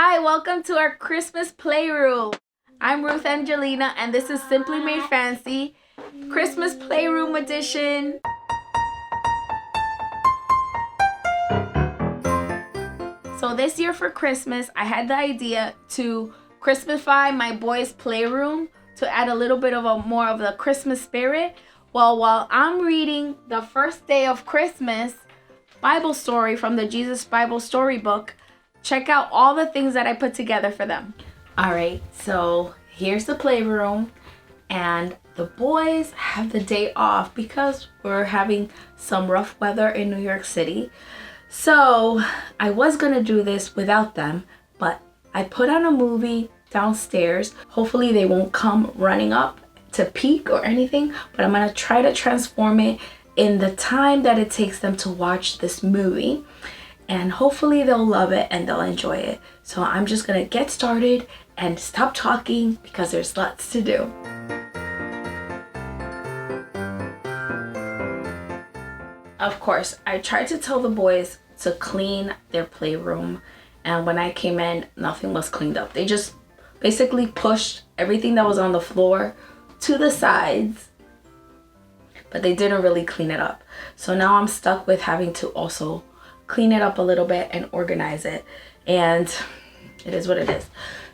Hi, welcome to our Christmas Playroom. I'm Ruth Angelina and this is Simply Made Fancy Christmas Playroom Edition. So this year for Christmas, I had the idea to Christmasify my boys' playroom to add a little bit of more of the Christmas spirit. Well, while I'm reading the first day of Christmas Bible story from the Jesus Bible Storybook, check out all the things that I put together for them. All right, so here's the playroom, and the boys have the day off because we're having some rough weather in New York City. So I was gonna do this without them, but I put on a movie downstairs. Hopefully they won't come running up to peek or anything, but I'm gonna try to transform it in the time that it takes them to watch this movie. And hopefully they'll love it and they'll enjoy it. So I'm just gonna get started and stop talking because there's lots to do. Of course, I tried to tell the boys to clean their playroom, and when I came in, nothing was cleaned up. They just basically pushed everything that was on the floor to the sides, but they didn't really clean it up. So now I'm stuck with having to also clean it up a little bit and organize it, and it is what it is.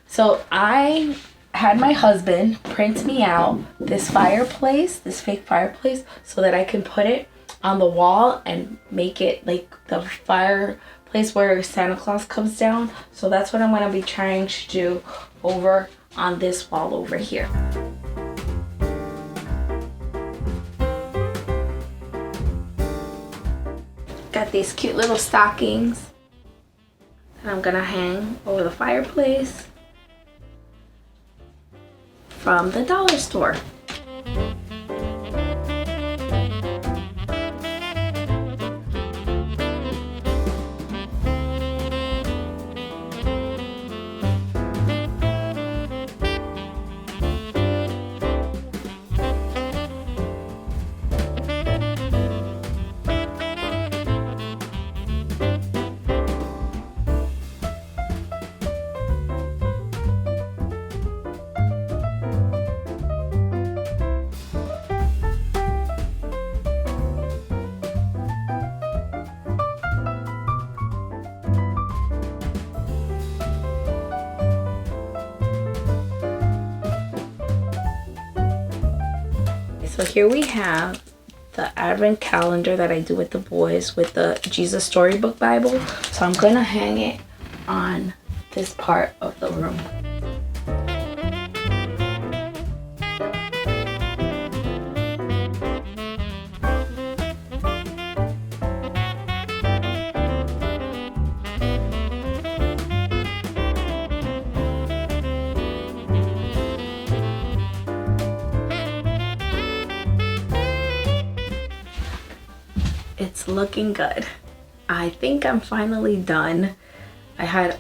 So I had my husband print me out this fireplace, this fake fireplace, so that I can put it on the wall and make it like the fireplace where Santa Claus comes down. So that's what I'm going to be trying to do over on this wall over here. Got these cute little stockings that I'm gonna hang over the fireplace from the dollar store. So here we have the advent calendar that I do with the boys with the Jesus Storybook Bible. So I'm gonna hang it on this part of the room. It's looking good. I think I'm finally done. I had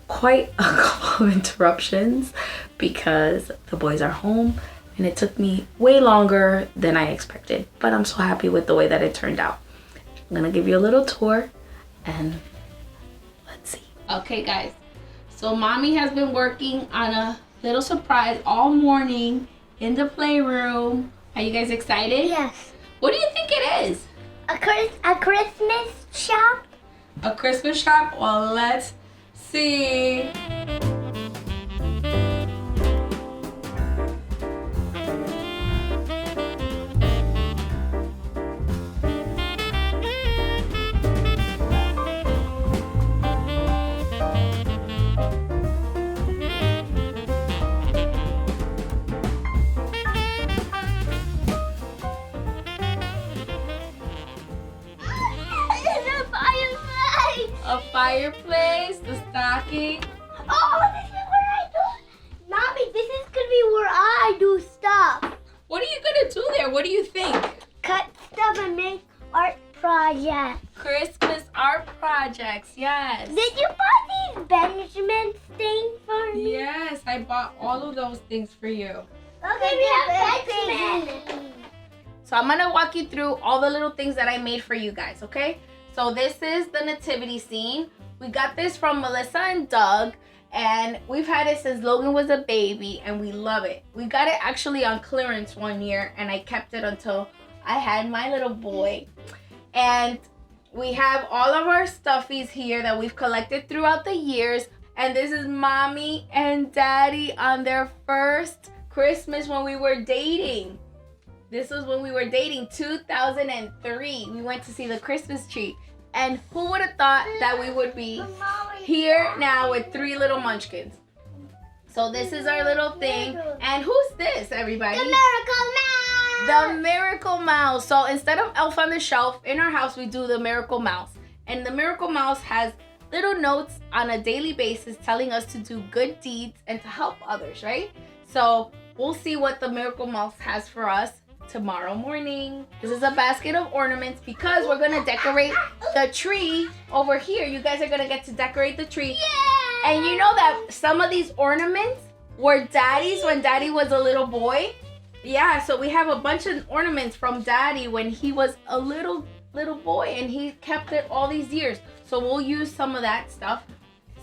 quite a couple of interruptions because the boys are home and it took me way longer than I expected, but I'm so happy with the way that it turned out. I'm gonna give you a little tour and let's see. Okay guys, so mommy has been working on a little surprise all morning in the playroom. Are you guys excited? Yes. What do you think it is? A Christmas shop? A Christmas shop? Well, let's see. A fireplace, the stocking. Oh, this is where I do. Mommy, this is gonna be where I do stuff. What are you gonna do there? What do you think? Cut stuff and make art projects. Christmas art projects, yes. Did you buy these Benjamin things for me? Yes, I bought all of those things for you. Okay, we have Benjamin. So I'm gonna walk you through all the little things that I made for you guys, okay? So this is the nativity scene. We got this from Melissa and Doug, And we've had it since Logan was a baby, and we love it. We got it actually on clearance one year, and I kept it until I had my little boy. And we have all of our stuffies here that we've collected throughout the years. And this is Mommy and Daddy on their first Christmas when we were dating. This was when we were dating, 2003. We went to see the Christmas tree. And who would have thought that we would be here now with 3 little munchkins? So this is our little thing. And who's this, everybody? The Miracle Mouse! The Miracle Mouse. So instead of Elf on the Shelf, in our house we do the Miracle Mouse. And the Miracle Mouse has little notes on a daily basis telling us to do good deeds and to help others, right? So we'll see what the Miracle Mouse has for us tomorrow morning. This is a basket of ornaments because we're gonna decorate the tree over here. You guys are gonna get to decorate the tree. Yeah! And you know that some of these ornaments were Daddy's when Daddy was a little boy. Yeah, so we have a bunch of ornaments from Daddy when he was a little boy, and he kept it all these years. So we'll use some of that stuff.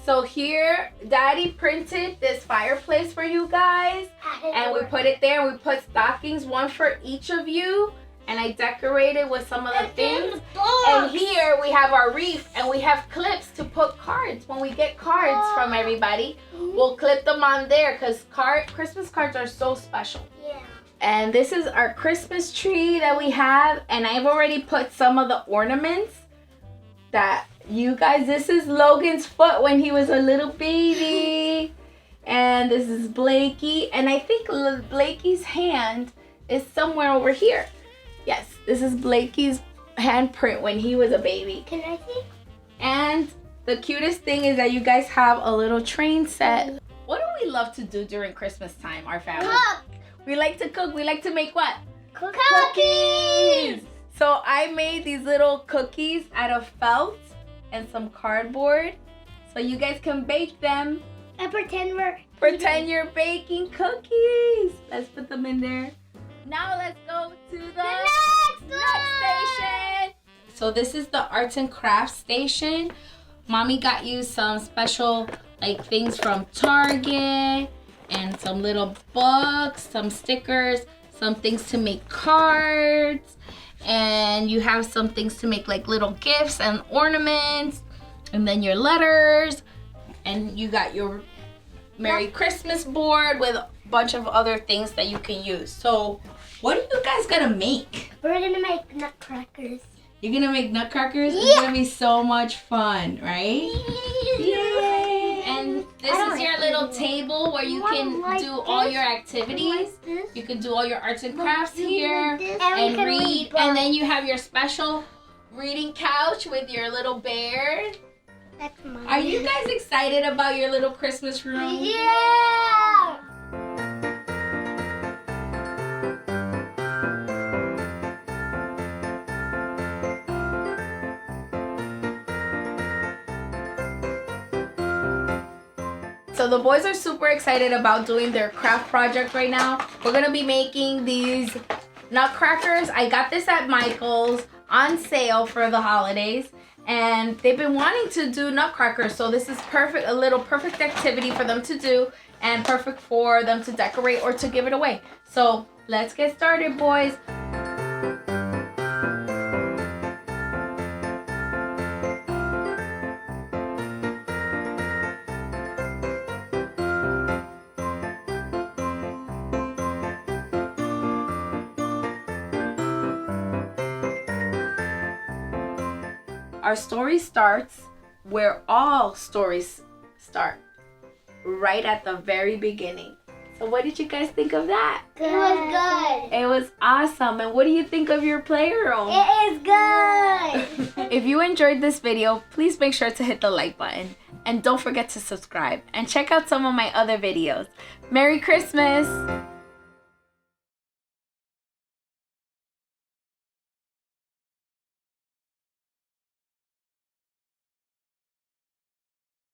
So here, Daddy printed this fireplace for you guys, and we put it there. We put stockings, one for each of you, and I decorated with some of the things. And here we have our wreath, and we have clips to put cards. When we get cards from everybody, we'll clip them on there because Christmas cards are so special. Yeah. And this is our Christmas tree that we have, and I've already put some of the ornaments that you guys, this is Logan's foot when he was a little baby. And this is Blakey. And I think Blakey's hand is somewhere over here. Yes, this is Blakey's handprint when he was a baby. Can I see? And the cutest thing is that you guys have a little train set. What do we love to do during Christmas time, our family? Cook! We like to cook. We like to make what? Cookies! So I made these little cookies out of felt and some cardboard, so you guys can bake them. And Pretend you're baking cookies. Let's put them in there. Now let's go to the next station. So this is the arts and crafts station. Mommy got you some special things from Target and some little books, some stickers, some things to make cards. And you have some things to make little gifts and ornaments, and then your letters, and you got your Merry Christmas board with a bunch of other things that you can use. So what are you guys gonna make? We're gonna make nutcrackers. You're gonna make nutcrackers? Yeah. It's gonna be so much fun, right? Yay! And this is your little table where you can do all your activities. You can do all your arts and crafts here and read. And then you have your special reading couch with your little bear. That's mine. Are you guys excited about your little Christmas room? Yeah! So the boys are super excited about doing their craft project right now. We're gonna be making these nutcrackers. I got this at Michael's on sale for the holidays, and they've been wanting to do nutcrackers, so this is perfect, a little perfect activity for them to do and perfect for them to decorate or to give it away. So let's get started, boys. Our story starts where all stories start, right at the very beginning. So what did you guys think of that? It was good. It was awesome. And what do you think of your playroom? It is good. If you enjoyed this video, please make sure to hit the like button. And don't forget to subscribe. And check out some of my other videos. Merry Christmas!